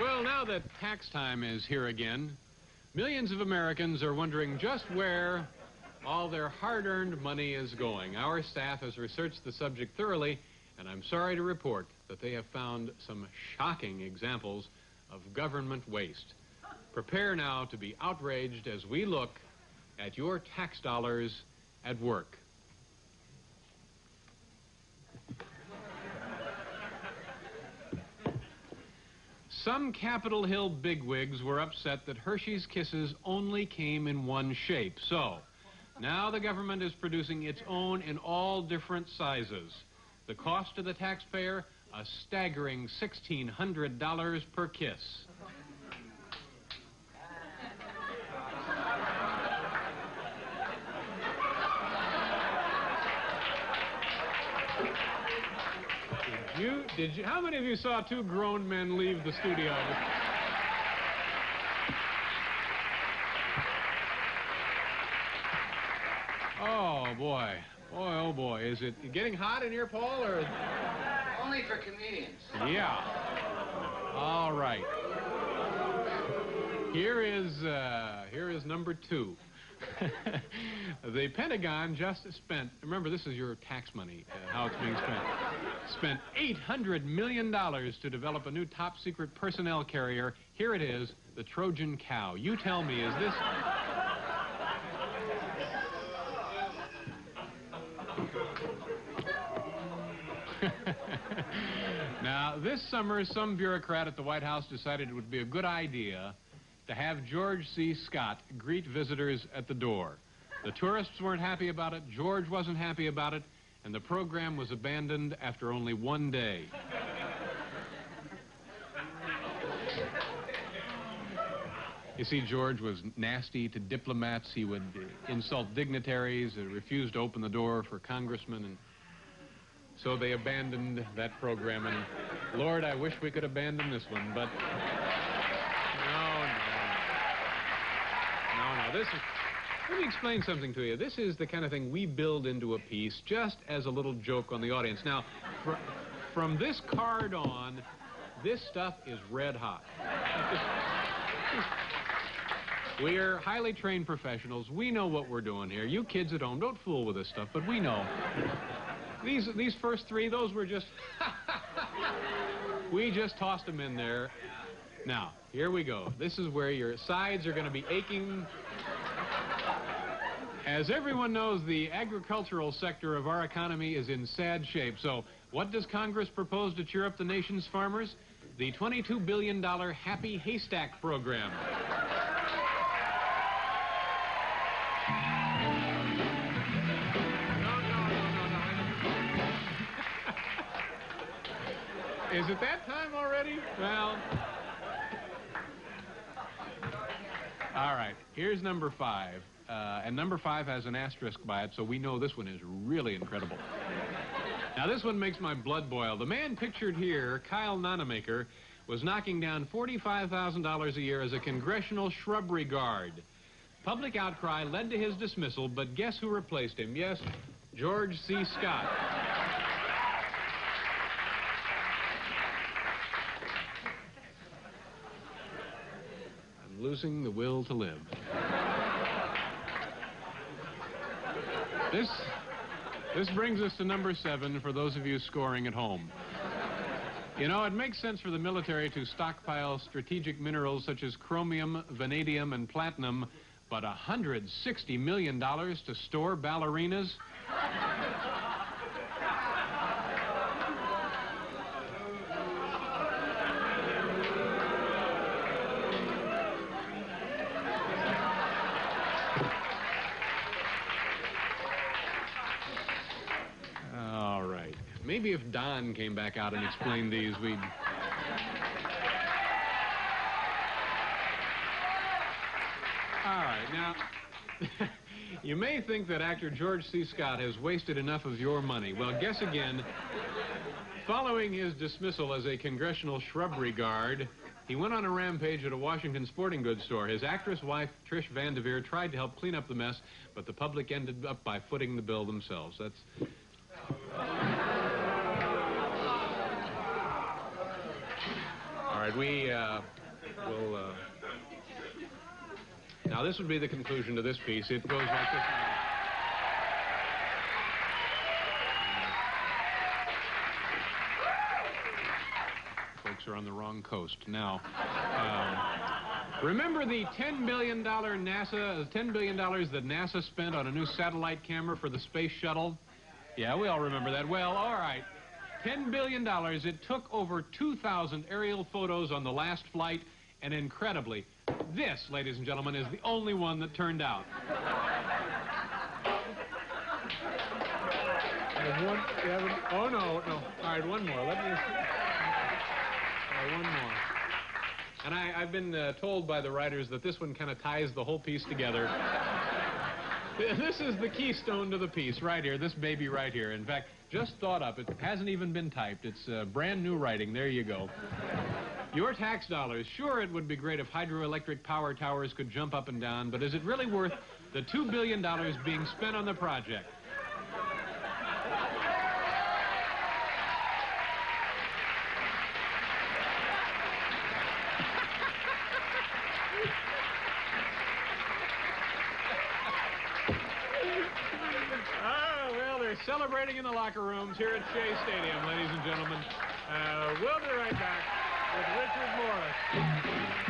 Well, now that tax time is here again, millions of Americans are wondering just where all their hard-earned money is going. Our staff has researched the subject thoroughly, and I'm sorry to report that they have found some shocking examples of government waste. Prepare now to be outraged as we look at your tax dollars at work. Some Capitol Hill bigwigs were upset that Hershey's Kisses only came in one shape. So, now the government is producing its own in all different sizes. The cost to the taxpayer, a staggering $1,600 per kiss. How many of you saw two grown men leave the studio? Oh, boy. Boy, oh, boy. Is it getting hot in here, Paul, or? Only for comedians. Yeah. All right. Here is number 2. The Pentagon just spent, remember this is your tax money, how it's being spent $800 million to develop a new top secret personnel carrier. Here it is, the Trojan Cow. You tell me, is this... Now, this summer, some bureaucrat at the White House decided it would be a good idea to have George C. Scott greet visitors at the door. The tourists weren't happy about it, George wasn't happy about it, and the program was abandoned after only one day. You see, George was nasty to diplomats. He would insult dignitaries, refuse to open the door for congressmen, and so they abandoned that program. And Lord, I wish we could abandon this one, but no. This is... Let me explain something to you. This is the kind of thing we build into a piece just as a little joke on the audience. Now, from this card on, this stuff is red hot. We're highly trained professionals. We know what we're doing here. You kids at home, don't fool with this stuff, but we know. These first 3, those were just... We just tossed them in there. Now, here we go. This is where your sides are going to be aching. As everyone knows, the agricultural sector of our economy is in sad shape. So what does Congress propose to cheer up the nation's farmers? The $22 billion Happy Haystack program. Is it that time already? Well... All right, here's number 5. And number 5 has an asterisk by it, so we know this one is really incredible. Now, this one makes my blood boil. The man pictured here, Kyle Nonamaker, was knocking down $45,000 a year as a congressional shrubbery guard. Public outcry led to his dismissal, but guess who replaced him? Yes, George C. Scott. I'm losing the will to live. This brings us to number 7 for those of you scoring at home. You know, it makes sense for the military to stockpile strategic minerals such as chromium, vanadium, and platinum, but $160 million to store ballerinas? Maybe if Don came back out and explained these, we'd... All right, now, you may think that actor George C. Scott has wasted enough of your money. Well, guess again. Following his dismissal as a congressional shrubbery guard, he went on a rampage at a Washington sporting goods store. His actress wife, Trish Van Devere, tried to help clean up the mess, but the public ended up by footing the bill themselves. That's... All right, right, we'll... Now, this would be the conclusion to this piece. It goes like this. Folks are on the wrong coast. Now, remember the $10 billion that NASA spent on a new satellite camera for the space shuttle? Yeah, we all remember that. Well, all right. $10 billion. It took over 2,000 aerial photos on the last flight, and incredibly, this, ladies and gentlemen, is the only one that turned out. Oh, no. All right, one more. Let me... one more. And I've been told by the writers that this one kind of ties the whole piece together. This is the keystone to the piece right here, this baby right here. In fact, just thought up. It hasn't even been typed. It's brand new writing. There you go. Your tax dollars. Sure, it would be great if hydroelectric power towers could jump up and down, but is it really worth the $2 billion being spent on the project? Celebrating in the locker rooms here at Shea Stadium, ladies and gentlemen. We'll be right back with Richard Morris.